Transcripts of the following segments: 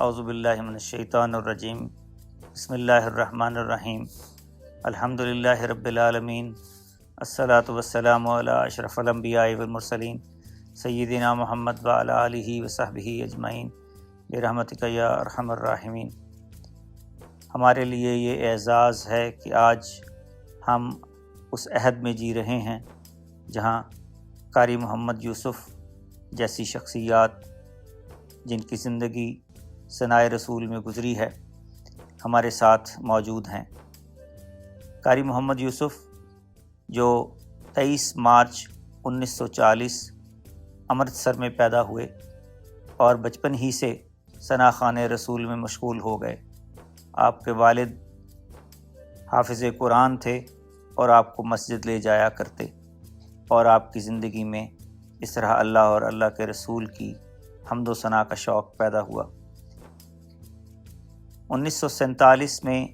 اعوذ باللہ من الشیطان الرجیم بسم اللہ الرحمن الرحیم الحمدللہ رب العالمین الصلاۃ والسلام علی اشرف الانبیاء والمرسلین سیدنا محمد وعلی آلہ وصحبہ اجمعین برحمتک یا ارحم الراحمین۔ ہمارے لیے یہ اعزاز ہے کہ آج ہم اس عہد میں جی رہے ہیں جہاں قاری محمد یوسف جیسی شخصیات جن کی زندگی ثنائے رسول میں گزری ہے ہمارے ساتھ موجود ہیں۔ قاری محمد یوسف جو 23 مارچ 1940 امرتسر میں پیدا ہوئے اور بچپن ہی سے ثنا خوان رسول میں مشغول ہو گئے۔ آپ کے والد حافظ قرآن تھے اور آپ کو مسجد لے جایا کرتے، اور آپ کی زندگی میں اس طرح اللہ اور اللہ کے رسول کی حمد و ثنا کا شوق پیدا ہوا۔ 1947 میں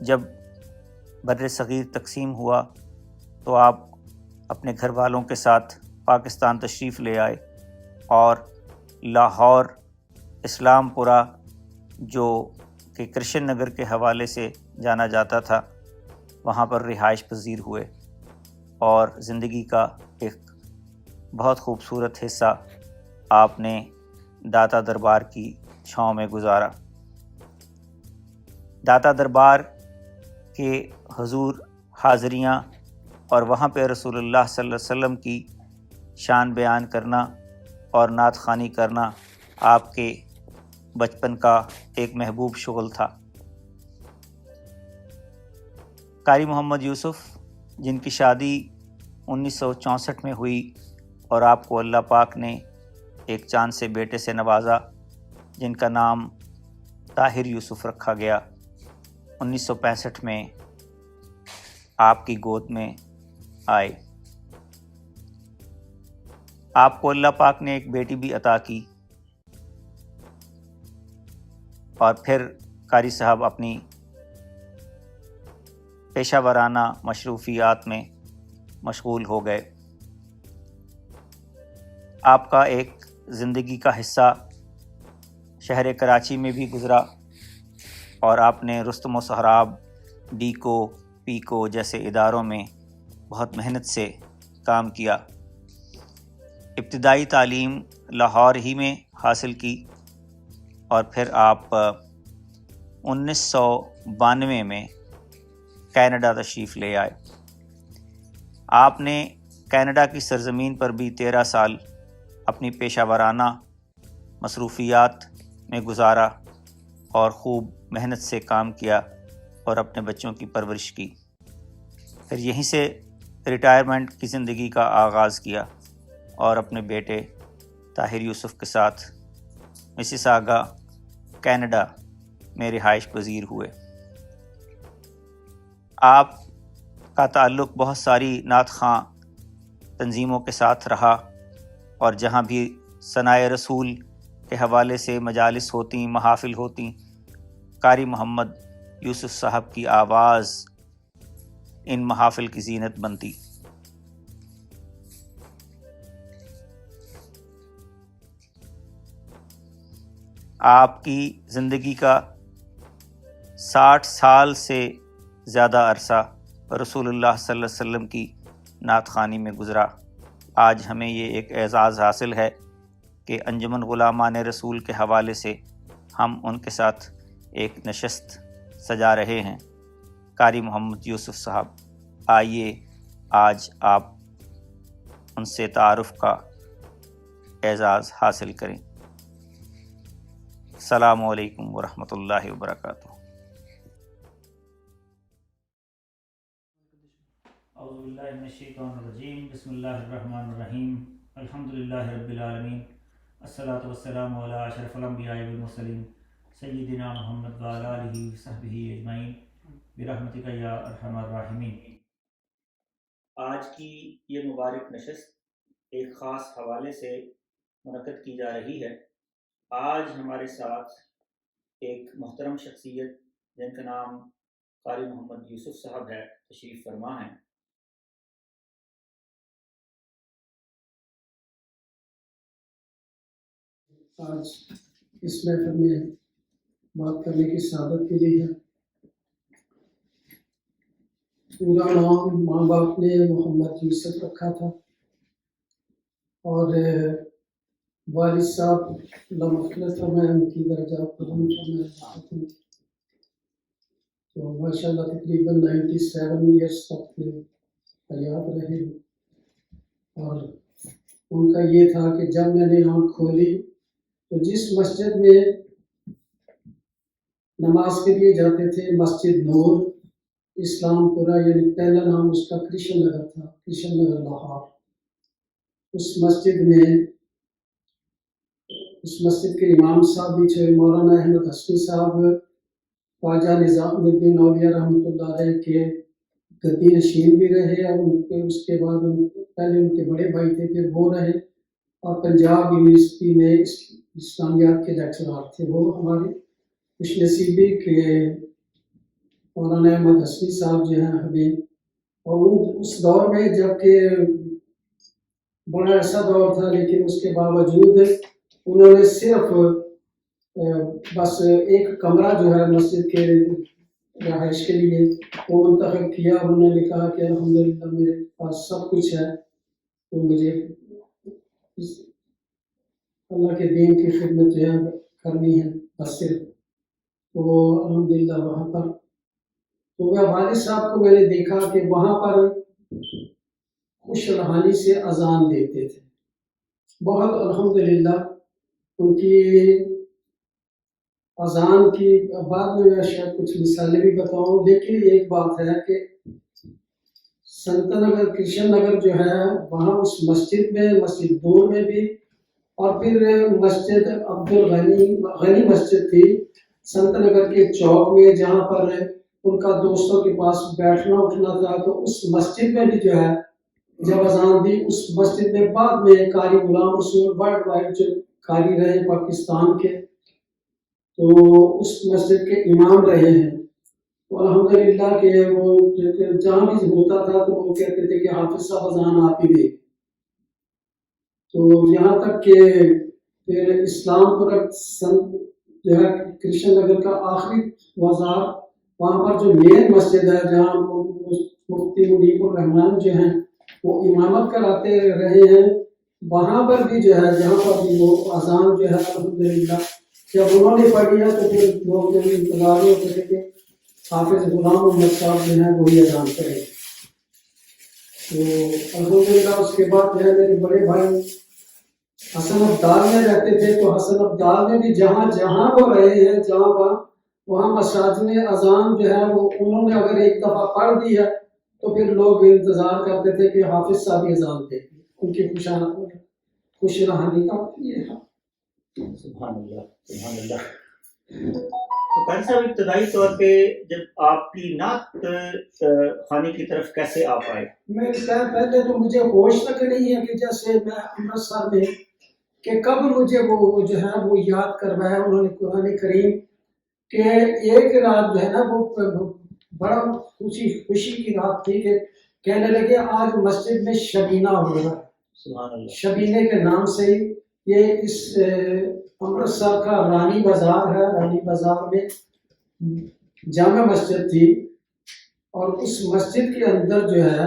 جب بر صغیر تقسیم ہوا تو آپ اپنے گھر والوں کے ساتھ پاکستان تشریف لے آئے اور لاہور اسلام پورہ جو کہ کرشن نگر کے حوالے سے جانا جاتا تھا وہاں پر رہائش پذیر ہوئے، اور زندگی کا ایک بہت خوبصورت حصہ آپ نے داتا دربار کی چھاؤں میں گزارا۔ داتا دربار کے حضور حاضریاں اور وہاں پہ رسول اللہ صلی اللہ علیہ وسلم کی شان بیان کرنا اور نعت خوانی کرنا آپ کے بچپن کا ایک محبوب شغل تھا۔ قاری محمد یوسف جن کی شادی 1964 میں ہوئی اور آپ کو اللہ پاک نے ایک چاند سے بیٹے سے نوازا جن کا نام طاہر یوسف رکھا گیا، 1965 میں آپ کی گود میں آئے۔ آپ کو اللہ پاک نے ایک بیٹی بھی عطا کی، اور پھر قاری صاحب اپنی پیشہ ورانہ مصروفیات میں مشغول ہو گئے۔ آپ کا ایک زندگی کا حصہ شہر کراچی میں بھی گزرا، اور آپ نے رستم و سہراب، ڈیکو، پیکو جیسے اداروں میں بہت محنت سے کام کیا۔ ابتدائی تعلیم لاہور ہی میں حاصل کی، اور پھر آپ 1992 میں کینیڈا تشریف لے آئے۔ آپ نے کینیڈا کی سرزمین پر بھی 13 سال اپنی پیشہ ورانہ مصروفیات میں گزارا اور خوب محنت سے کام کیا اور اپنے بچوں کی پرورش کی۔ پھر یہیں سے ریٹائرمنٹ کی زندگی کا آغاز کیا اور اپنے بیٹے طاہر یوسف کے ساتھ مسیساگا کینیڈا میں رہائش پذیر ہوئے۔ آپ کا تعلق بہت ساری نعت خواں تنظیموں کے ساتھ رہا، اور جہاں بھی ثنائے رسول کے حوالے سے مجالس ہوتی، محافل ہوتی، قاری محمد یوسف صاحب کی آواز ان محافل کی زینت بنتی۔ آپ کی زندگی کا 60 سال سے زیادہ عرصہ رسول اللہ صلی اللہ علیہ وسلم کی نعت خوانی میں گزرا۔ آج ہمیں یہ ایک اعزاز حاصل ہے کہ انجمن غلامان رسول کے حوالے سے ہم ان کے ساتھ ایک نشست سجا رہے ہیں۔ قاری محمد یوسف صاحب، آئیے آج آپ ان سے تعارف کا اعزاز حاصل کریں۔ السلام علیکم ورحمۃ اللہ وبرکاتہ۔ اعوذ باللہ من الشیطان الرجیم بسم اللہ الرحمن الرحیم الحمدللہ رب العالمین الصلاۃ والسلام علی اشرف الانبیاء والمرسلین سیدنا محمد وعلی آلہ وصحبہ اجمعین برحمتک یا ارحم الراحمین۔ آج کی یہ مبارک نشست ایک خاص حوالے سے منعقد کی جا رہی ہے۔ آج ہمارے ساتھ ایک محترم شخصیت جن کا نام قاری محمد یوسف صاحب ہے، تشریف فرما ہیں۔ آج اس محفل میں بات کرنے کی سعادت ملی ہے۔ پورا نام ماں باپ نے محمد یوسف رکھا تھا، اور والد صاحب لمغفرت فرمائے، ان کی درجات بلند فرمائے۔ تو ماشاء اللہ تقریباً 97 ایئرس تک حیات رہے، اور ان کا یہ تھا کہ جب میں نے آنکھ کھولی تو جس مسجد میں نماز کے لیے جاتے تھے، مسجد نور اسلام پورہ، یعنی پہلا نام اس کا کرشن نگر تھا، کرشن نگر لاہور، اس مسجد کے امام صاحب بھی تھے مولانا احمد حسنی صاحب، خواجہ نظام الدین اولیاء رحمۃ اللہ علیہ کے گدی نشین بھی رہے، اور اس کے بعد پہلے ان کے بڑے بھائی تھے، پھر وہ رہے، اور پنجاب یونیورسٹی میں اسلامیات کے لیکچرار تھے وہ ہمارے خوش نصیبی کے مولانا احمد حسنی صاحب جو ہیں حبیب۔ اور اس دور میں جب کہ بڑا ایسا دور تھا، لیکن اس کے باوجود انہوں نے صرف بس ایک کمرہ جو ہے مسجد کے رہائش کے لیے وہ منتخب کیا، اور انہوں نے کہا کہ الحمدللہ میرے پاس سب کچھ ہے، تو مجھے اللہ کے دین کی خدمت جو ہے کرنی ہے بس صرف۔ تو الحمدللہ وہاں پر تو والد صاحب کو میں نے دیکھا کہ وہاں پر خوش روحانی سے اذان دیتے تھے، بہت الحمدللہ ان کی اذان کی بعد میں شاید کچھ مثالیں بھی بتاؤں، لیکن ایک بات ہے کہ سنت نگر کرشن نگر جو ہے وہاں اس مسجد میں، مسجد نور میں بھی، اور پھر مسجد غنی مسجد تھی سنت نگر کے چوک میں، جہاں پر ان کا دوستوں کے پاس بیٹھنا اٹھنا تھا، تو اس مسجد میں بھی جو ہے جب اذان دی، اس مسجد میں بعد میں قاری غلام رسول ورلڈ وائڈ جو قاری رہے پاکستان کے، تو اس مسجد کے امام رہے ہیں، تو الحمدللہ کہ وہ جہاں بھی ہوتا تھا تو وہ کہتے تھے کہ حافظ صاحب اذان آپ ہی دے، تو یہاں تک کہ پھر اسلام پورہ جو ہے کرشن نگر کا آخری بازار، وہاں پر جو مین مسجد ہے جہاں مفتی منیب الرحمان جو ہیں وہ امامت کراتے رہے ہیں، وہاں پر بھی جو ہے جہاں پر بھی وہ اذان جو ہے الحمدللہ جب انہوں نے پڑھی ہے تو پھر لوگ جو انتظار ہوتے تھے کہ حافظ غلام محمد صاحب جو ہیں وہی اذان کریں۔ تو الحمدللہ اس کے بعد جو ہے میرے بڑے بھائی حسن ابدال میں رہتے تھے، تو حسن ابدال میں بھی جہاں جہاں وہ رہے ہیں، جہاں وہاں مساجد میں اذان جو ہے وہ انہوں نے اگر ایک دفعہ پڑھ دی ہے تو پھر لوگ انتظار کرتے تھے کہ حافظ صاحب اذان دیں، ان کی خوش رہانی کا یہ ہے۔ سبحان اللہ سبحان اللہ۔ تو قاری صاحب ابتدائی طور پہ جب آپ کی نعت خوانی کی طرف کیسے آپ آئے؟ میں پہلے تو مجھے ہوش تک نہیں ہے کہ جیسے میں امرتسر میں کہ کب مجھے وہ جو ہے وہ یاد کروایا انہوں نے قرآن کریم، کہ ایک رات جو ہے نا وہ بڑا خوشی کی رات تھی کہ کہنے لگے آج مسجد میں شبینہ ہو رہا ہے، شبینے کے نام سے ہی یہ اس امرتسر کا رانی بازار ہے، رانی بازار میں جامع مسجد تھی، اور اس مسجد کے اندر جو ہے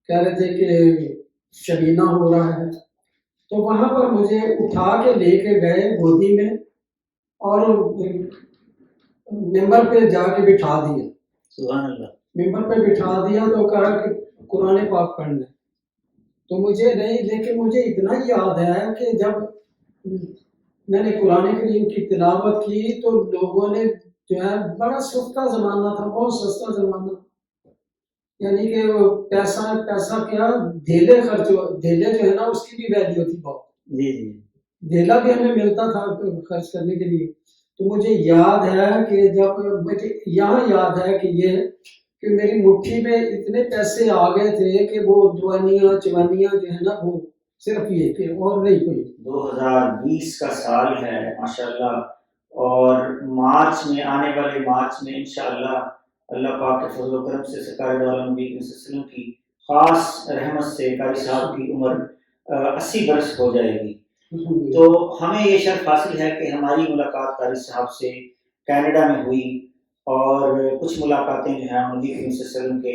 کہہ رہے تھے کہ شبینہ ہو رہا ہے، تو وہاں پر مجھے اٹھا کے لے کے گئے گودی میں اور ممبر پہ جا کے بٹھا دیا، سبحان اللہ، ممبر پہ بٹھا دیا تو کہا کہ قرآن پاک پڑھنا، تو مجھے نہیں، لیکن مجھے اتنا یاد ہے کہ جب میں نے قرآن کریم کی تلاوت کی تو لوگوں نے جو ہے بڑا سستا زمانہ تھا، بہت سستا زمانہ، یعنی کہ پیسہ کیا دھیلے دھیلے جو ہے نا اس کی بھی ویلیو تھی بہت، جی جی، دھیلا بھی ہمیں ملتا تھا خرچ کرنے کے لیے، تو مجھے یاد ہے کہ جب مجھے یہاں یاد ہے کہ یہ کہ میری مٹھی میں اتنے پیسے آ گئے تھے کہ وہ دوانیاں چوانیاں جو ہے نا وہ صرف یہ کہ اور نہیں کوئی۔ 2020 کا سال ہے ماشاءاللہ، اور مارچ میں آنے والے مارچ میں انشاءاللہ اللہ پاک کے فضل و کرم سے سرکار دو عالم نبی صلی اللہ علیہ وسلم کی خاص رحمت سے قاری صاحب کی عمر 80 برس ہو جائے گی، تو ہمیں یہ شرف حاصل ہے کہ ہماری ملاقات قاری صاحب سے کینیڈا میں ہوئی، اور کچھ ملاقاتیں جو ہیں نبی کریم صلی اللہ علیہ وسلم کے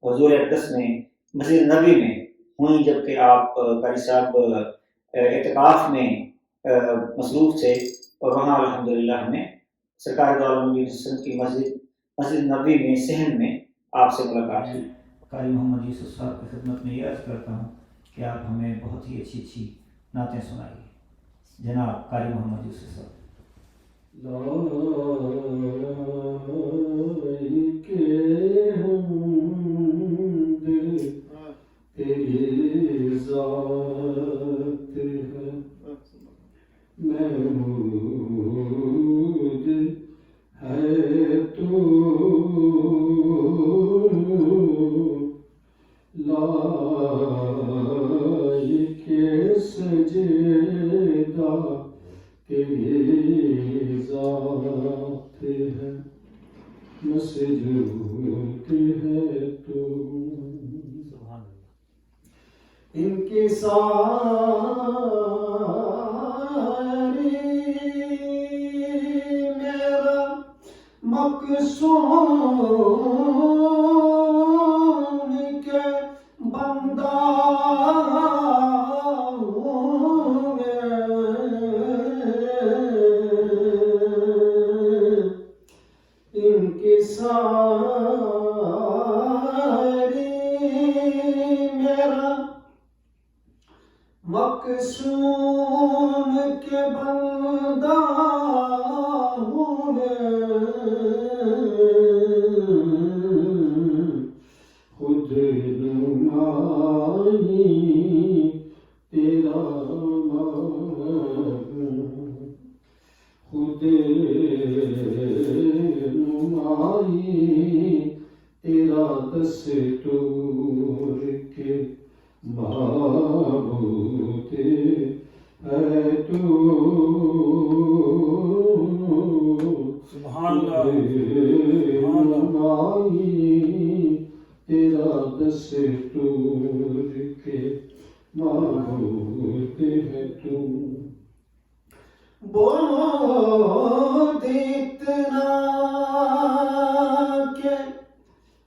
حضور اقدس میں مسجد نبوی میں ہوئیں، جبکہ آپ قاری صاحب اعتکاف میں مصروف تھے، اور وہاں الحمدللہ ہمیں سرکار دو عالم نبی صلی اللہ علیہ وسلم کی مسجد نبوی میں صحن میں آپ سے ملاقات ہوئی۔ قاری محمد یوسف صاحب کی خدمت میں یہ عرض کرتا ہوں کہ آپ ہمیں بہت ہی اچھی اچھی نعتیں سنائیے۔ جناب قاری محمد یوسف صاحب۔ تیری ذات ہے محمود ہے تو لائق سجدہ تیری ذات ہے مسجود ہے تو ان کی ساری میرا مقصود کے بندہ ہوں ان کی ساری میرا مقصود کے بندہ ہوں خود نمائی تیرا خود نمائی تیرا دستور کے معبود ہے تو سبحان اللہ تیرا دستور کے معبود ہے تو بہت اتنا کہ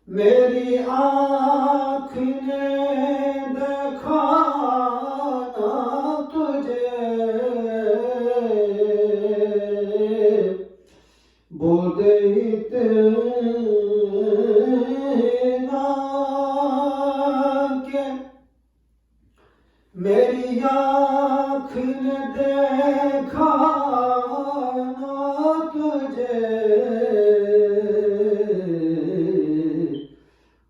میری آنکھ نے دیکھا نہ تجھے بہت اتنا کہ میری آنکھ نے دیکھا نہ تجھے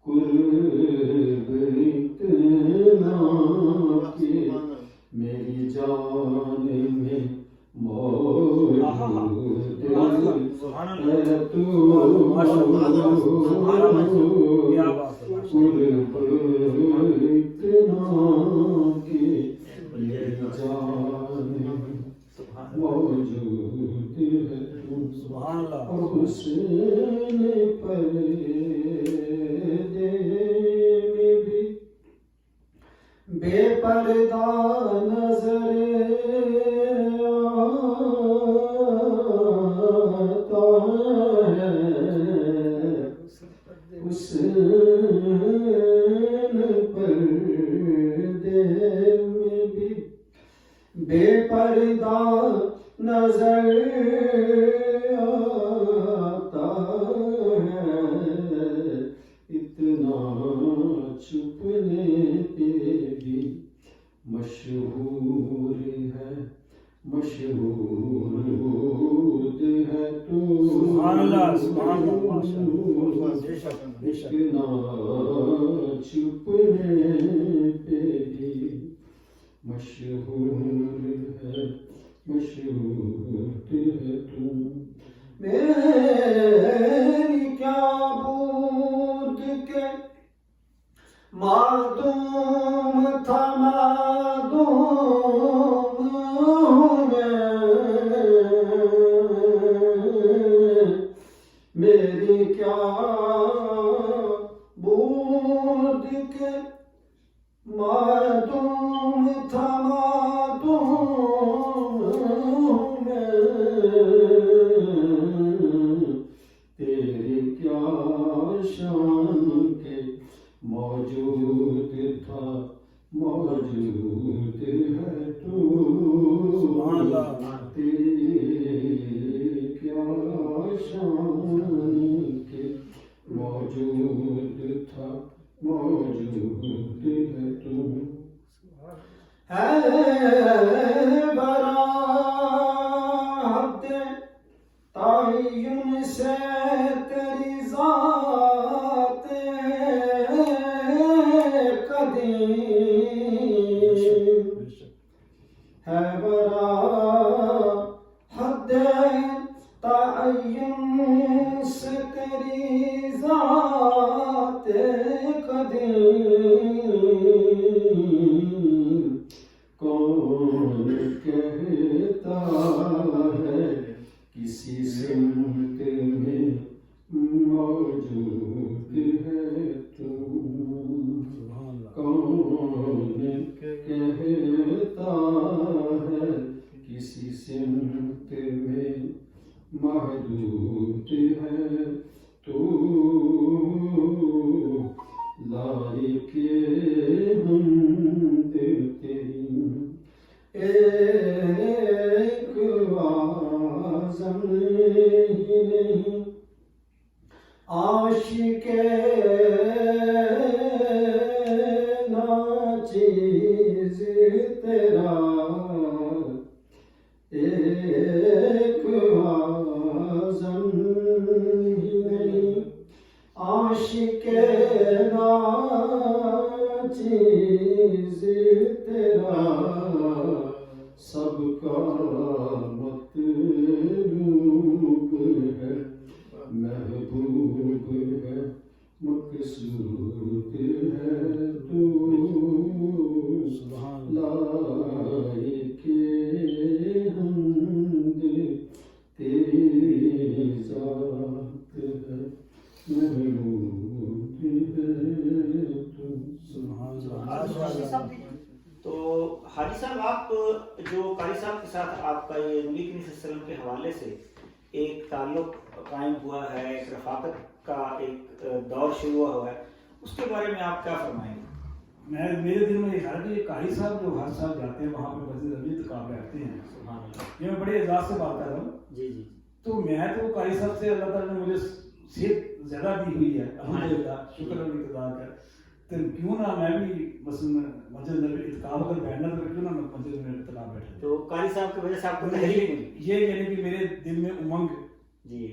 قرب اتنا کہ میری جان میں موجود ہے تو قرب اتنا کہ میری جان میں موجود ہے اور حسین پردے میں بھی بے پردہ نظر آتا ہے حسین پردے میں بھی بے پردہ نظر آتا ہے اتنا چھپنے پہ بھی مشہور ہے مشہور ہے تو سبحان اللہ اتنا چھپنے پہ بھی مشہور ہے مشہور ہے تو میری کیا بود کے معدوم تھا معدوم ہوں میری کیا بود کے معدوم تھا معدوم تیری کیا شان کہ موجود تھا موجود ہے تو ہے برات تعین سے تیری ذات قدیم ہے برات تعین سے تیری ذات قدیم کون کہتا ہے کسی سمت میں موجود ہے تو کون کہتا ہے کسی سمت میں محدود ہے تو لائق حمد تیری ایک اعظم ہی نہیں عاشق ناچیز تیرا ایک اعظم ہی نہیں عاشق ناچیز تیرا سب کا مطلوب ہے محبوب ہے مقصود ہے تو لائق حمد تیری ذات ہے محبوب ہے تو تو حاجی صاحب آپ جو قاری صاحب کے ساتھ آپ کا یہ نبی کریم صلی اللہ علیہ وسلم کے حوالے سے ایک تعلق قائم ہوا ہے، ایک رفاقت کا ایک دور شروع ہوا ہے، اس کے بارے میں آپ کیا فرمائیں گے؟ میرے دل میں یہ خیال ہے کہ قاری صاحب جو ہر سال جاتے ہیں وہاں پہ مسجد نبوی تقاب رہتے ہیں، یہ میں بڑے اعزاز سے بات کر رہا ہوں. جی جی. تو میں تو قاری صاحب سے اللہ تعالیٰ نے مجھے صحت زیادہ دی ہوئی ہے الحمدللہ، شکر اقتدار کا. تو کیوں نہ میں بھی مثلا مسجد نبوی اتقاب اگر بیٹھنا تو کیوں نہ مسجد نبوی اتقاب بیٹھا. تو قاری صاحب کی وجہ سے آپ کو تحریک ملی یہ یعنی کہ میرے دل میں امنگ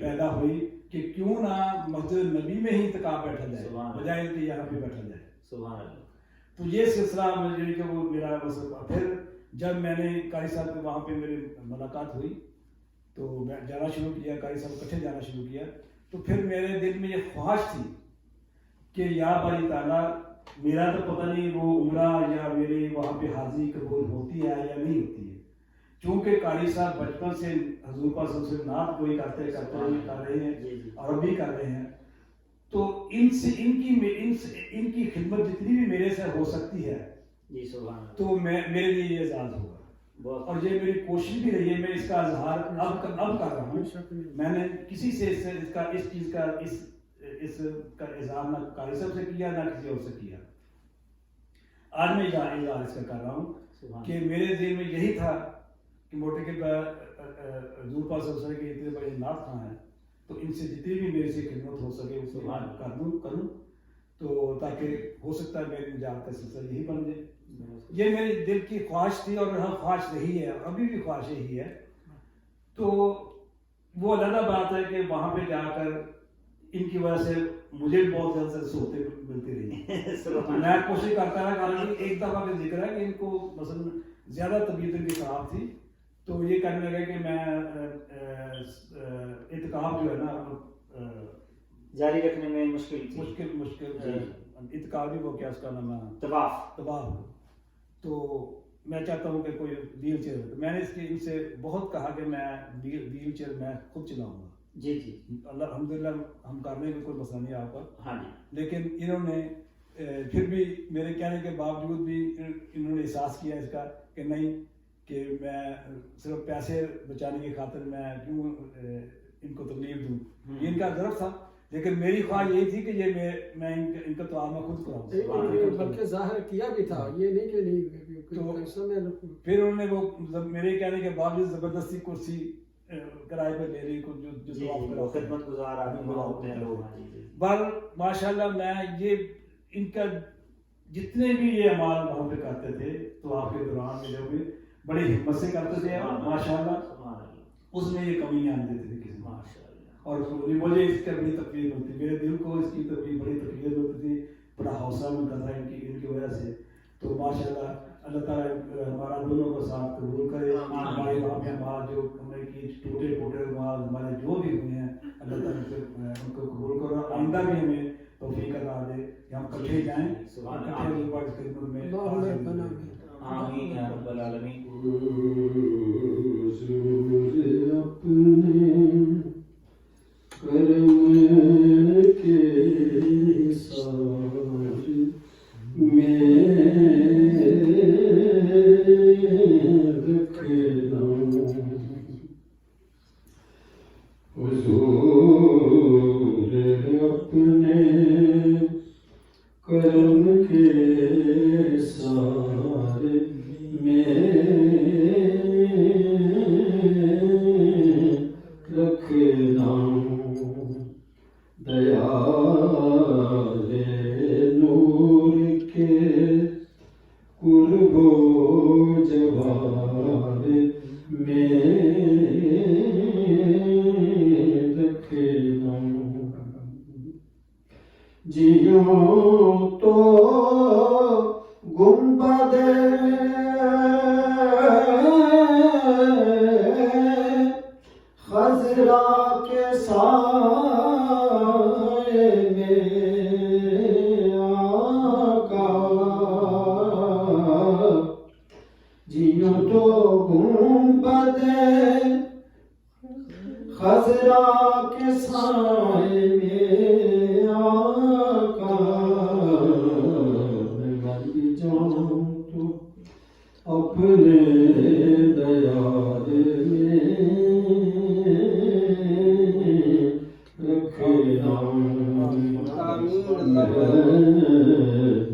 پیدا ہوئی کہ کیوں نہ مسجد نبی میں ہی اتقاب بیٹھا جائے بجائے کہ یہاں پہ بیٹھا جائے. سبحان اللہ. تو یہ سلسلہ یعنی کہ وہ میرا پھر جب میں نے قاری صاحب کے وہاں پہ میری ملاقات ہوئی تو میں جانا شروع کیا، قاری صاحب اکٹھے جانا شروع کیا. تو پھر میرے دل میں یہ خواہش تھی کہ یا باری تعالیٰ میرا تو پتہ نہیں وہ عمرہ یا میری وہاں پہ حاضری قبول ہوتی ہے یا نہیں ہوتی ہے، چونکہ قاری صاحب بچپن سے حضور پاک صلی اللہ علیہ وسلم نعت کوئی کرتے کر رہے ہیں اور اب بھی کر رہے ہیں. تو ان کی خدمت جتنی بھی میرے سے ہو سکتی ہے جی سبحان اللہ، تو میرے لیے یہ اعزاز ہوگا. اور یہ میری کوشش بھی رہی ہے، میں اس کا اظہار اب کر رہا ہوں. میں نے کسی سے اس چیز کا اظہار نہ قاری صاحب سے کیا نہ کسی اور سے کیا. آج میں اظہار اس کا کر رہا ہوں کہ میرے ذہن میں یہی تھا کہ موٹے کے حضور پاک صلی اللہ علیہ وسلم کے اتنے بڑے نعت خواں ہیں تو ان سے جتنی بھی میرے سے خدمت ہو سکے اس کو کروں تو تاکہ ہو سکتا ہے میری نجات کا سلسلہ یہی بن جائے. یہ میری دل کی خواہش تھی اور خواہش رہی ہے اور ابھی بھی خواہش یہی ہے. تو وہ علیحدہ بات ہے کہ وہاں پہ جا کر ان کی وجہ سے مجھے بھی بہت زیادہ صحبتیں ملتی رہی. میں کوشش کرتا رہا، ایک دفعہ کا ذکر ہے کہ ان کو مثلا زیادہ طبیعت ان کی خراب تھی تو یہ کہنے لگا کہ میں اعتکاف جو ہے نا جاری رکھنے میں مشکل اعتکاف بھی وہ کیا اس کا نام ہے طواف. تو میں چاہتا ہوں کہ کوئی ویل چیئر ہو. تو میں نے ان سے بہت کہا کہ میں ویل چیئر میں خود چلاؤں گا. جی جی اللہ الحمدللہ ہم کرنے میں کوئی مسئلہ نہیں آپ کا. ہاں جی. لیکن انہوں نے پھر بھی میرے کہنے کے باوجود بھی انہوں نے احساس کیا اس کا کہ نہیں کہ میں صرف پیسے بچانے کی خاطر میں کیوں ان کو تکلیف دوں. یہ ان کا ضرور تھا لیکن میری خواہش یہی تھی کہ یہ میں ان کا تعامل خود کراؤں. بلکہ ظاہر کیا بھی تھا، یہ نہیں کہ نہیں. پھر انہوں نے وہ میرے کہنے کے باوجود زبردستی کرسی کرائے پہ لے رہی جو خدمت گزار آدمی ہوتے ہیں لوگ. بل ماشاء اللہ میں یہ ان کا جتنے بھی یہ اعمال وہاں پہ کرتے تھے تو آپ کے دوران میں جو بھی بڑی ہمت سے کرتے تھے ماشاء اللہ، اس میں یہ کمی نہیں آنے دیتے تھے کسی ماشاء اللہ. اور مجھے اس کا بڑی تکلیف ہوتی، میرے دل کو اس کی بڑی تکلیف ہوتی تھی، بڑا حوصلہ ملتا تھا ان کی وجہ سے. تو ماشاء اللہ اللہ تعالیٰ ہمارا دونوں کو ساتھ قبول کرے. ہمارے اعمال جو ہمیں کی ٹوٹے پھوٹے اعمال ہمارے جو بھی ہوئے ہیں اللہ تعالیٰ ان کو قبول کرو. آئندہ بھی ہمیں توفیق عطا دے کہ ہم کٹھے جائیں کٹھے لوگوں کی خدمت میں. آمین یا رب العالمین. کرم کے ساتھ میں رکھنا حضور اپنے کرم کے سارے میں رکھنا دیال نور کے قرب و جوار میں رکھنا. جیوں تو گنبد خضرا کے سائے میں آقا، جیوں تو گنبد خضرا کے سائے میں آقا، میں مر جاؤں تو اپنے دیار میں رکھنا.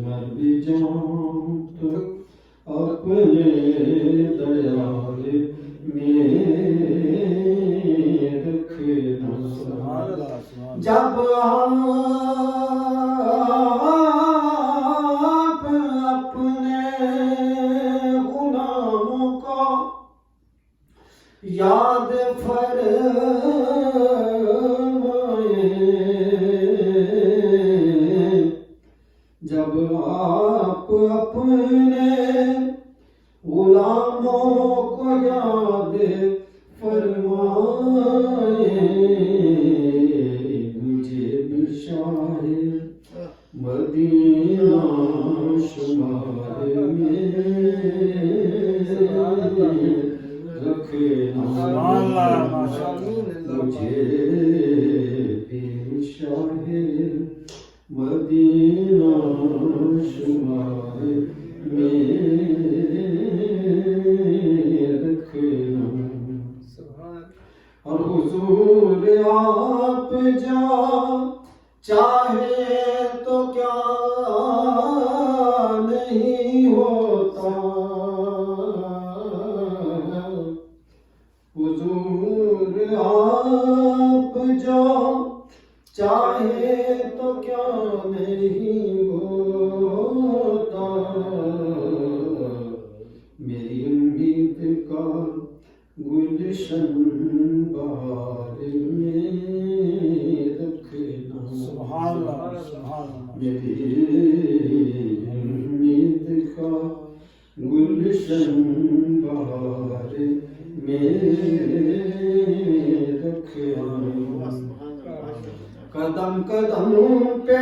مر بھی جاؤں تو اپنے دیار میں رکھنا. جب آپ اپنے غلاموں کو یاد فرمائیں، جب آپ اپنے غلاموں کو یاد فرمائیں، مجھے بھی شاہ مدینہ شمار میں رکھنا. مجھے بھی شاہ مدینہ شمار میں رکھنا. اور حضور آپ جا چاہے تو کیا نہیں ہوتا، حضور آپ جو چاہے تو کیا نہیں ہوتا. میری امید کا گلشن بہار میں رکھنا. سبحان اللہ سبحان اللہ. میری امید کا گلشن بہار میں رکھنا. قدم قدم پہ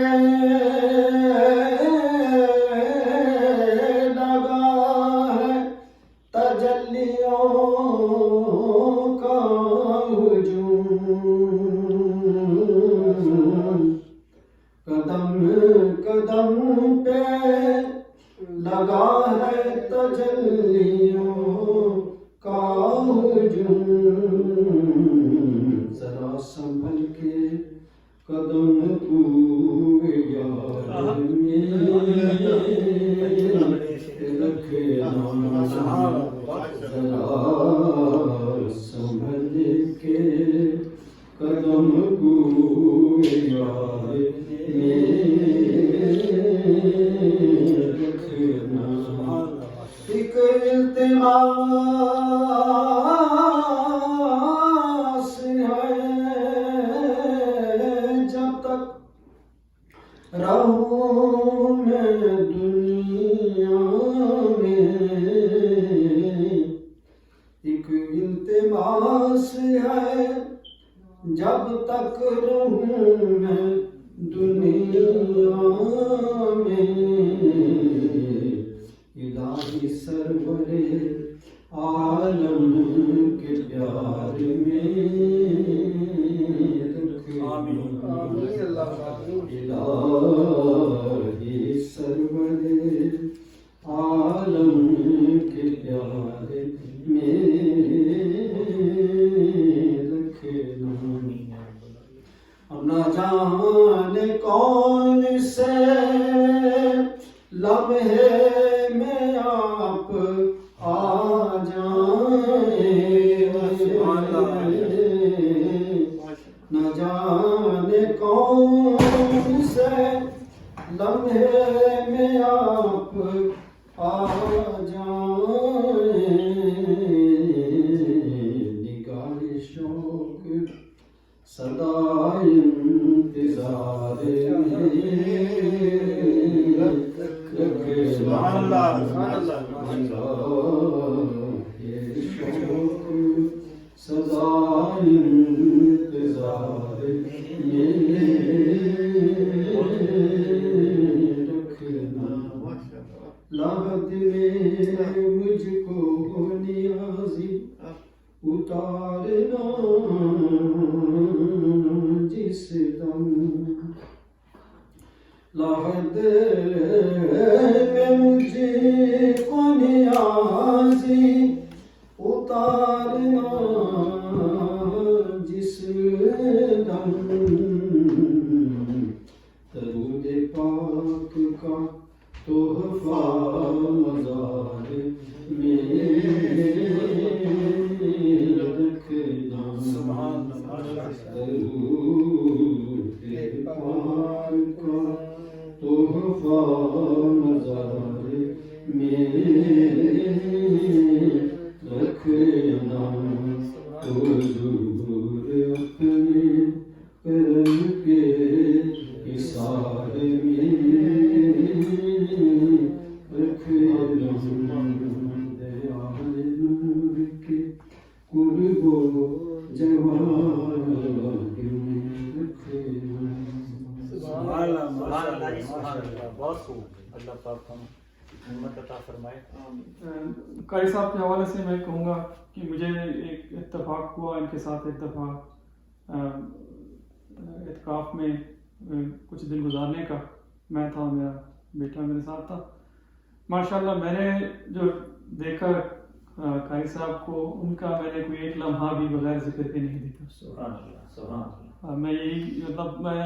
لگا ہے تجلیوں کا ہجوم، قدم قدم پہ لگا ہے تجلیوں کا ہجوم. ذرا سنبھل کے قدم کوئے یار میں رکھنا ذرا سنبھل کے قدم کوئے یار میں رکھنا ایک التماس ہے جب تک رہوں میں دنیا میں ایک التماس ہے جب تک رہوں میں دنیا میں الہی سرور عالم کے پیار میں الہی سرور عالم کے پیار میں رکھنا اب نہ جانے کون سے لمحے میں آپ آ جائیں نہ جانے کون سے لمحے میں آپ آ جائیں نگاہ شوق سدا انتظار سبحان اللہ سدا انتظار میں رکھنا لاحت میں مجھ کو نیازی اتارنا جس دم لاحت میں مجھے کو نیازی اتارنا جس دم درود پاک کا تحفہ مزار میں رکھنا درود پاک کا تحفہ مزار میں رکھنا حضور اپنے کرم کے اثار میں رکھنا دیال نور کے قرب و جوار میں رکھنا بہت خوب اللہ پاک ہم نعمت عطا فرمائے. قاری صاحب کے حوالے سے میں کہوں گا کہ مجھے ایک اتفاق ہوا ان کے ساتھ ایک دفعہ اعتکاف میں کچھ دن گزارنے کا. میں تھا، میرا بیٹا میرے ساتھ تھا. ماشاءاللہ میں نے جو دیکھا قاری صاحب کو، ان کا میں نے کوئی ایک لمحہ بھی بغیر ذکر کے نہیں دیکھا. سبحان اللہ سبحان اللہ. میں یہی مطلب میں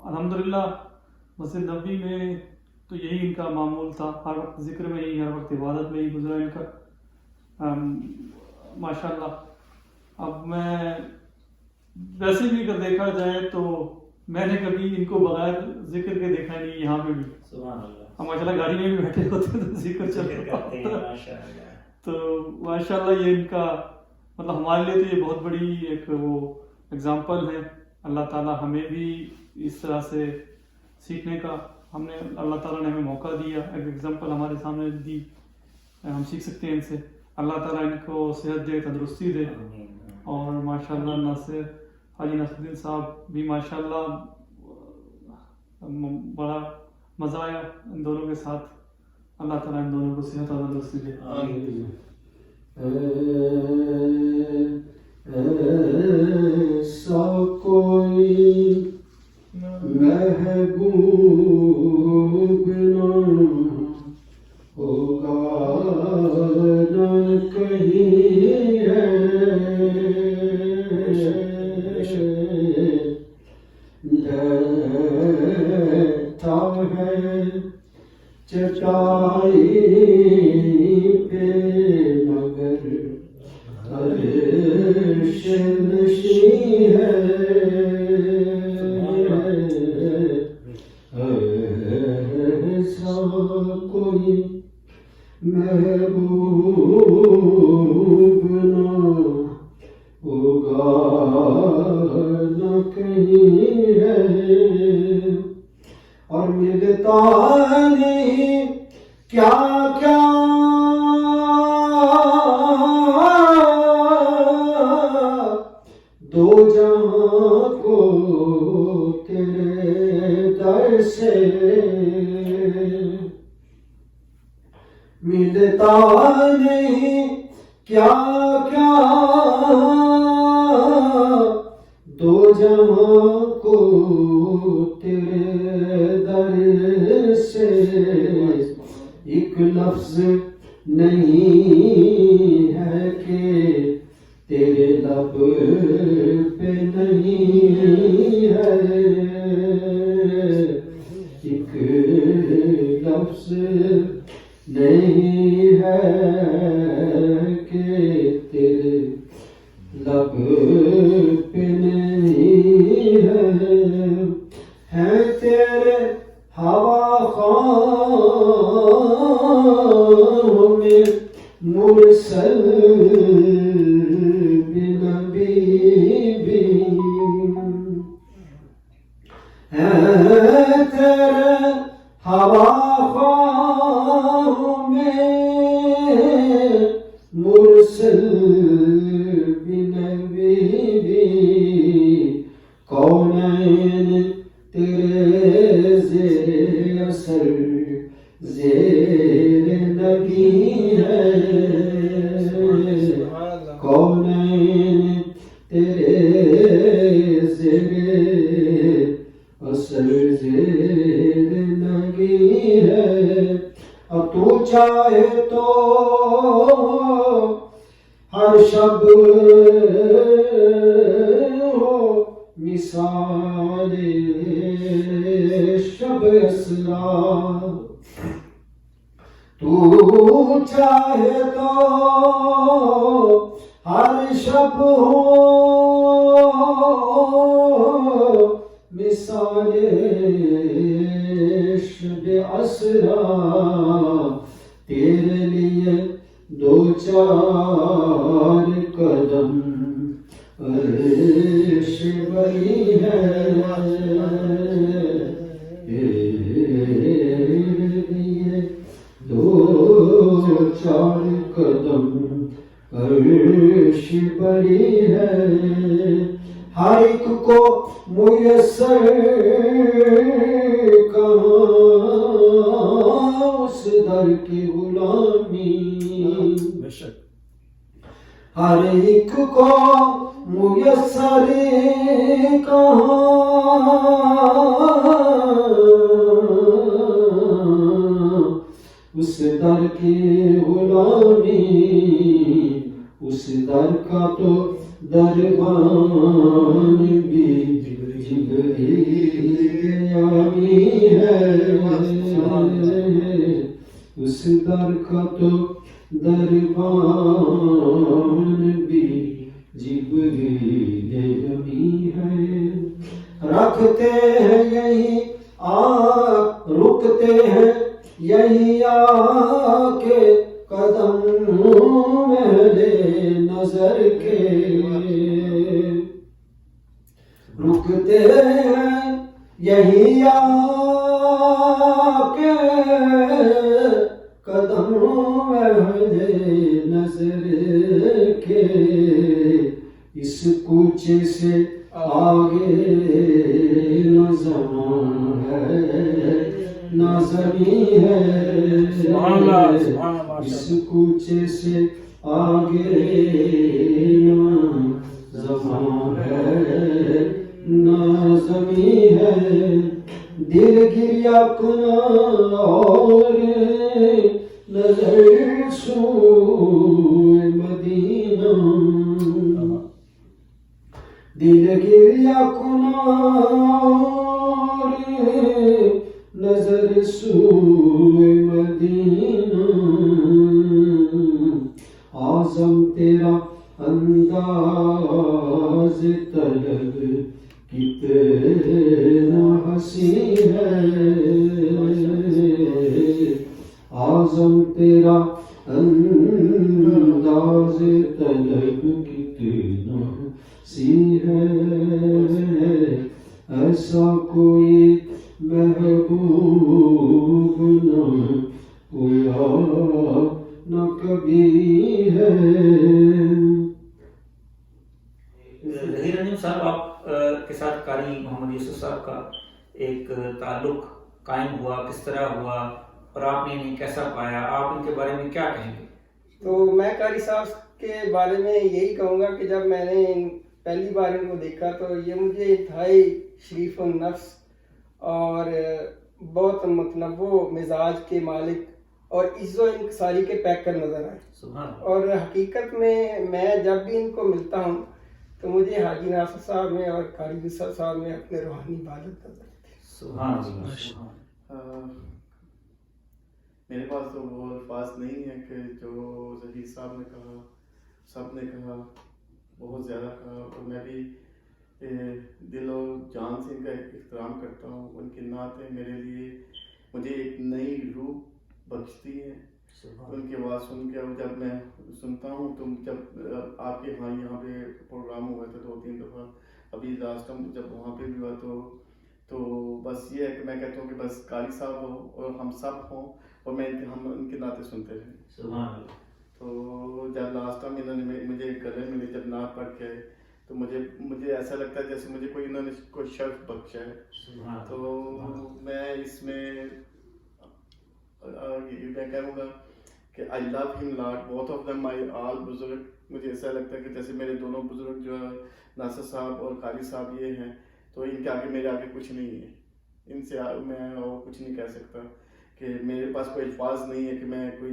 الحمدللہ مسجد نبوی میں تو یہی ان کا معمول تھا، ہر وقت ذکر میں ہی، ہر وقت عبادت میں ہی گزرا ان کا ماشاءاللہ. اب میں ویسے بھی اگر دیکھا جائے تو میں نے کبھی ان کو بغیر ذکر کے دیکھا نہیں یہاں پہ بھی. سبحان اللہ. ہم ماشاءاللہ گاڑی میں بھی بیٹھے ہوتے تو ذکر چل رہا ہوتا. تو ماشاءاللہ یہ ان کا مطلب ہمارے لیے تو یہ بہت بڑی ایک وہ اگزامپل ہے. اللہ تعالیٰ ہمیں بھی اس طرح سے سیکھنے کا اللہ تعالیٰ نے ہمیں موقع دیا، ایک ایگزامپل ہمارے سامنے دی، ہم سیکھ سکتے ہیں ان سے. اللہ تعالیٰ ان کو صحت دے، تندرستی دے. اور ماشاءاللہ ناصر حاجی ناصر الدین صاحب بھی ماشاءاللہ بڑا مزہ آیا ان دونوں کے ساتھ. اللہ تعالیٰ ان دونوں کو صحت اور تندرستی دے. ایسا کوئی محبوب نہ ہوگا نہ کہیں ہے، عرش نشین ہے ایسا کوئی محبوب نہ ہوگا نہ کہیں ہے اور ملتا نہیں کیا کیا دو جہاں کو تیرے در سے ملتا نہیں کیا کیا دو جہاں کو تیرے در سے ایک لفظ نہیں ہے کہ تیرے لب پہ نہیں ہے ایک لفظ نہیں ہے کہ تیرے لب پہ نہیں ہے تیرے ہوا خواہوں میں مرسل بنبی بھی ہے تیرے ہوا خواہوں میں مرسل بنبی بھی کونین تیرے زیر اثر زیر نبی ہے کونین تیرے زیر اثر زیر نبی ہے اب تو چاہے تو ہر شب ہو مثال شب اسرا تو چاہے تو ہر شب ہو مثال شب اسرا تیرے لیے دو چار قدم عرش بری ہے دو چار قدم عرش بری ہے ہر ایک کو میسر کہاں اس در کی غلامی ہر ایک کو میسر کہاں اس در کی غلامی اس در کا تو دربان بھی جبریل یامی ہے اس در کا تو دربان بھی جبریل یامی ہے رکھتے ہیں یہی رکتے ہیں یہی آ کے قدم میرے نظر کے رکتے ہیں یہی آ کے قدم میرے نظر کے اس کوچے سے آگے نہ زمان ہے نہ زمین ہے اس کوچے سے آگے نہ زمان ہے نہ زمین ہے دل گریا کنا اور نظر سوئے مدینہ دل گریا کنا اور نظر سوئے مدینہ اعظم تیرا انداز طلب کتنا حسین ہے اعظم تیرا انداز طلب کتنا حسین ہے ایسا کوئی محبوب نہ ہوا نہ کبھی ہے. ظہیر انجم صاحب، آپ کے ساتھ قاری محمد یوسف صاحب کا ایک تعلق قائم ہوا، کس طرح ہوا اور آپ نے انہیں کیسا پایا؟ آپ ان کے بارے میں کیا کہیں گے؟ تو میں قاری صاحب کے بارے میں یہی کہوں گا کہ جب میں نے پہلی بار ان کو دیکھا تو یہ مجھے انتہائی شریف النفس اور بہت متنوع مزاج کے مالک اور عزت و انکساری کے پیکر نظر آئے. اور حقیقت میں جب بھی ان کو ملتا ہوں تو مجھے حاجی ناصر صاحب میں اور قاری یوسف صاحب میں اپنے روحانی عبادت نظر آتی ہے. سبحان اللہ. میرے پاس تو وہ الفاظ نہیں ہے کہ جو ظہیر صاحب نے کہا، سب نے کہا، بہت زیادہ کہا، اور میں بھی دل و جان سے ان کا احترام کرتا ہوں. ان کی نعتیں میرے لیے مجھے ایک نئی روح بخشتی ہیں. ان کی آواز سن کے جب میں سنتا ہوں تو جب آپ کے یہاں پہ پروگرام ہوا تھا 2-3 دفعہ، ابھی لاسٹ ٹائم جب وہاں پہ بھی ہوا تو بس یہ ہے کہ میں کہتا ہوں کہ بس قاری صاحب ہو اور ہم سب ہوں اور ہم ان کی نعتیں سنتے رہیں. تو جب لاسٹ ٹائم انہوں نے مجھے گلے میں جب نعت پڑھ کے تو مجھے ایسا لگتا ہے جیسے مجھے انہوں نے کوئی شرف بخشا ہے. تو میں اس میں کہوں گا کہ I love him lot, both of them my all بزرگ. مجھے ایسا لگتا ہے کہ جیسے میرے دونوں بزرگ جو ہے ناصر صاحب اور قاری صاحب یہ ہیں تو ان کے آگے میرے آگے کچھ نہیں ہے. ان سے میں اور کچھ نہیں کہہ سکتا کہ میرے پاس کوئی الفاظ نہیں ہے کہ میں کوئی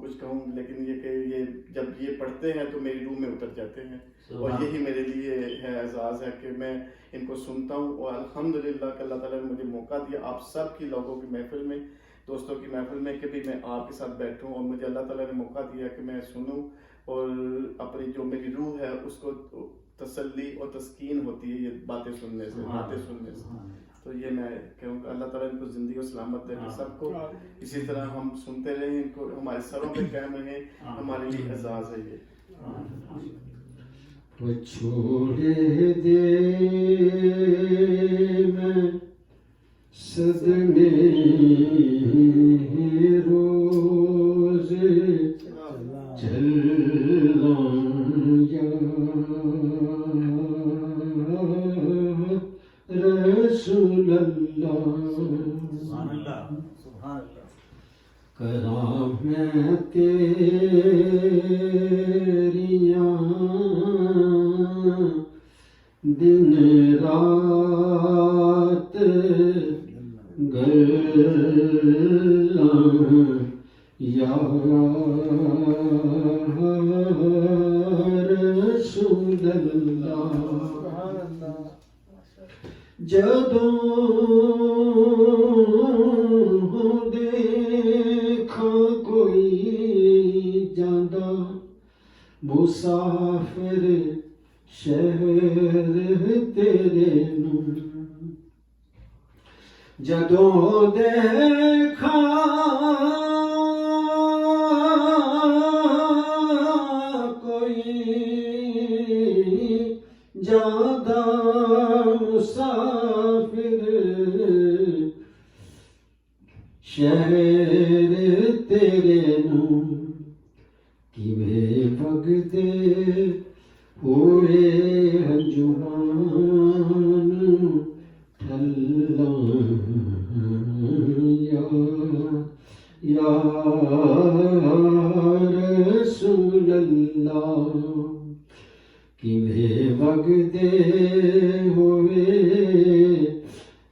کچھ کہوں، لیکن یہ کہ یہ جب یہ پڑھتے ہیں تو میری روح میں اتر جاتے ہیں اور یہی میرے لیے ہے اعزاز ہے کہ میں ان کو سنتا ہوں. اور الحمدللہ کہ اللہ تعالیٰ نے مجھے موقع دیا آپ سب کی لوگوں کی محفل میں، دوستوں کی محفل میں، کہ بھی میں آپ کے ساتھ بیٹھوں اور مجھے اللہ تعالیٰ نے موقع دیا کہ میں سنوں اور اپنی جو میری روح ہے اس کو تسلی اور تسکین ہوتی ہے یہ باتیں سننے سے، باتیں سننے سے. تو یہ میں کہوں کہ اللہ تعالیٰ ان کو زندگی و سلامت دے سب کو. اسی طرح ہم سنتے رہیں، ان کو ہمارے سروں پہ قائم رہیں، ہمارے لیے اعزاز ہے یہ. چھوڑے دے میں صدمے روز چلا یا رسول اللہ. کرام میں تیریاں دن رات گلاں یا رسول اللہ. جدوں دیکھا کوئی جاندہ مسافر شہر تیرے نوں، جدوں دیکھا کوئی جاندہ مسافر شہر تیرے نوں، کیویں بگدے ہوئے انجمان ٹھلاں یا رسول اللہ. کیویں بگدے ہوئے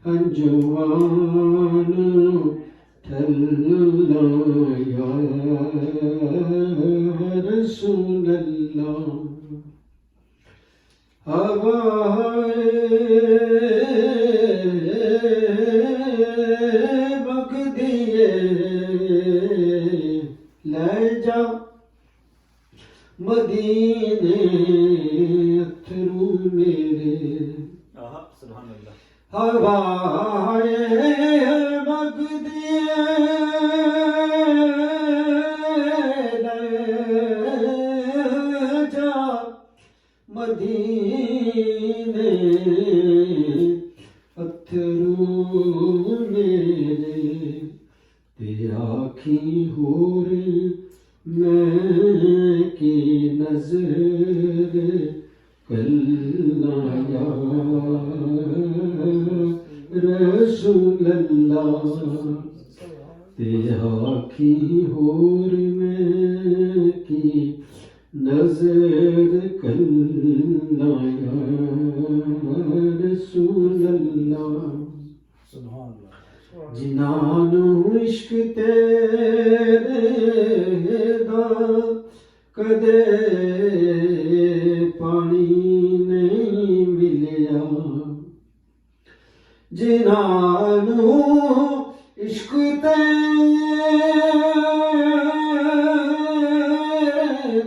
انجمان ٹھلاں یا رسول اللہ. بگدیے لے جا مدینے اتھرو میرے سبحان اللہ. ہوائے مگدی لے جا مدینے اتھرو میرے تے آنکھیں ہور میں کی نظر کلنا یا رسول اللہ تے آنکھیں ہور میں کی نظر کلنا یا رسول اللہ. سبحان اللہ. جنانو عشق تیرے دا کدے پانی نہیں ملیا. جنانو عشق تیرے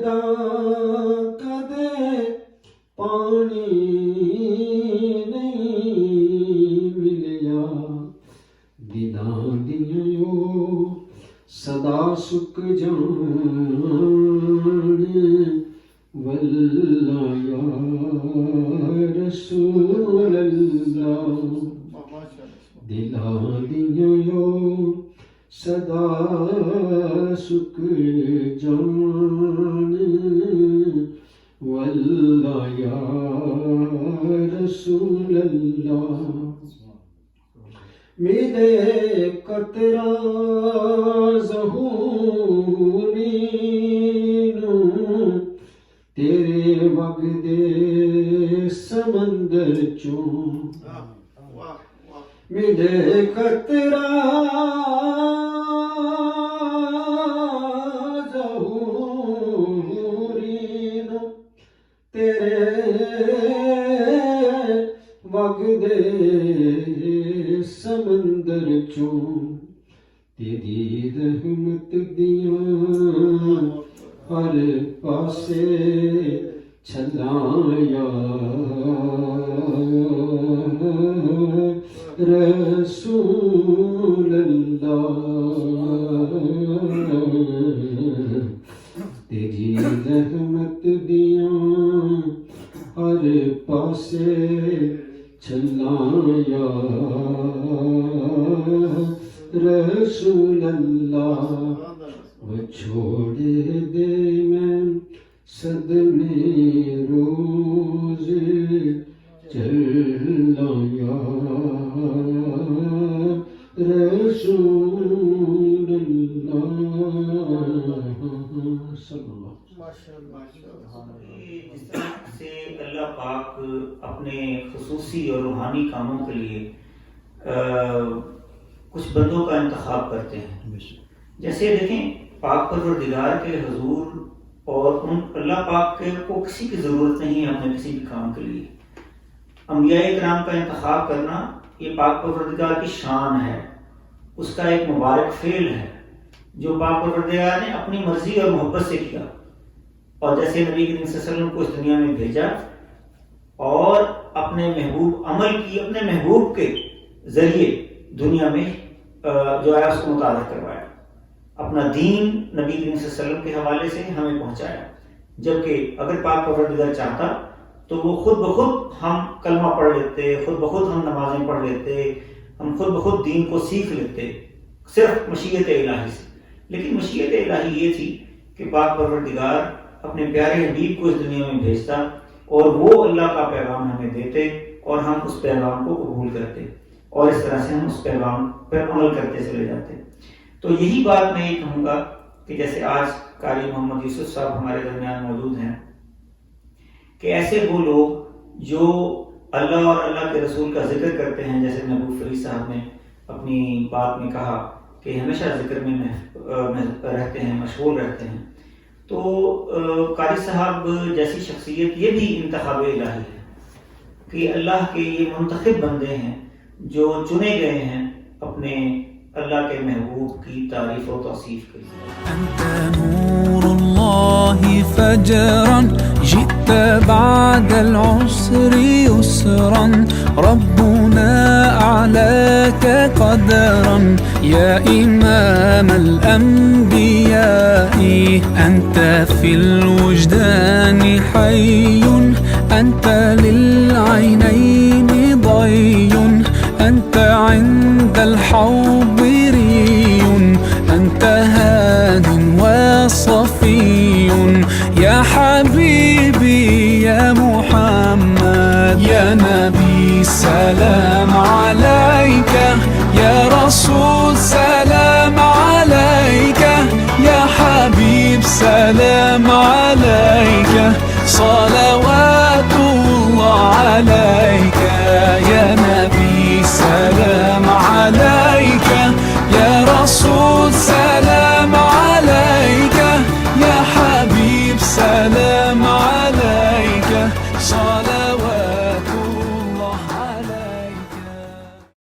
دا کدے پانی نہیں ملیا. دلاں دیو صدا سک جان واللہ یا رسول اللہ. دلاں دیو صدا سک جان واللہ یا رسول اللہ. میرے قطرہ ظہوری نو تیرے وگدے سمندر چوں. میرے قطرہ ظہوری نو تیرے وگدے سمندر چوں. تیری رحمت دیاں ہر پاسے چھلاں یا رسول اللہ. تیری رحمت دیاں ہر پاسے چھلاں یا رسول اللہ. وہ چھوڑ دے میں صدمے روز چلا یا رسول اللہ صلی اللہ. جس طرح سے اللہ پاک اپنے خصوصی اور روحانی کاموں کے لیے کچھ بندوں کا انتخاب کرتے ہیں. جیسے دیکھیں پاک پروردگار کے حضور اور اللہ پاک کو کسی کی ضرورت نہیں ہے اپنے کسی بھی کام کے لیے. انبیاء کرام کا انتخاب کرنا یہ پاک پروردگار کی شان ہے، اس کا ایک مبارک فعل ہے جو پاک پروردگار نے اپنی مرضی اور محبت سے کیا. اور جیسے نبی کریم صلی اللہ علیہ وسلم کو اس دنیا میں بھیجا اور اپنے محبوب عمل کی اپنے محبوب کے ذریعے دنیا میں جو ہے اس کو متعارف کروایا. اپنا دین نبی کریم صلی اللہ علیہ وسلم کے حوالے سے ہمیں پہنچایا. جبکہ اگر پاک پروردگار چاہتا تو وہ خود بخود ہم کلمہ پڑھ لیتے، خود بخود ہم نمازیں پڑھ لیتے، ہم خود بخود دین کو سیکھ لیتے صرف مشیت الہی سے. لیکن مشیت الہی یہ تھی کہ پاک پروردگار اپنے پیارے حبیب کو اس دنیا میں بھیجتا اور وہ اللہ کا پیغام ہمیں دیتے اور ہم اس پیغام کو قبول کرتے اور اس طرح سے ہم اس پیغام پر عمل کرتے چلے جاتے. تو یہی بات میں یہ کہوں گا کہ جیسے آج قاری محمد یوسف صاحب ہمارے درمیان موجود ہیں کہ ایسے وہ لوگ جو اللہ اور اللہ کے رسول کا ذکر کرتے ہیں، جیسے محبوب فرید صاحب نے اپنی بات میں کہا کہ ہمیشہ ذکر میں رہتے ہیں، مشغول رہتے ہیں. تو قاری صاحب جیسی شخصیت یہ بھی انتخاب الہی ہے کہ اللہ کے یہ منتخب بندے ہیں جو چنے گئے ہیں اپنے اللہ کے محبوب کی تعریف و توصیف کے لیے. الله فجرا جئت بعد العسر يسرا ربنا أعلاك قدرا يا إمام الأنبياء أنت في الوجدان حي أنت للعينين ضي أنت عند الحوض ري أنت هاد وصفي يا حبيبي يا محمد يا نبي سلام عليك يا رسول سلام عليك يا حبيب سلام عليك صلاة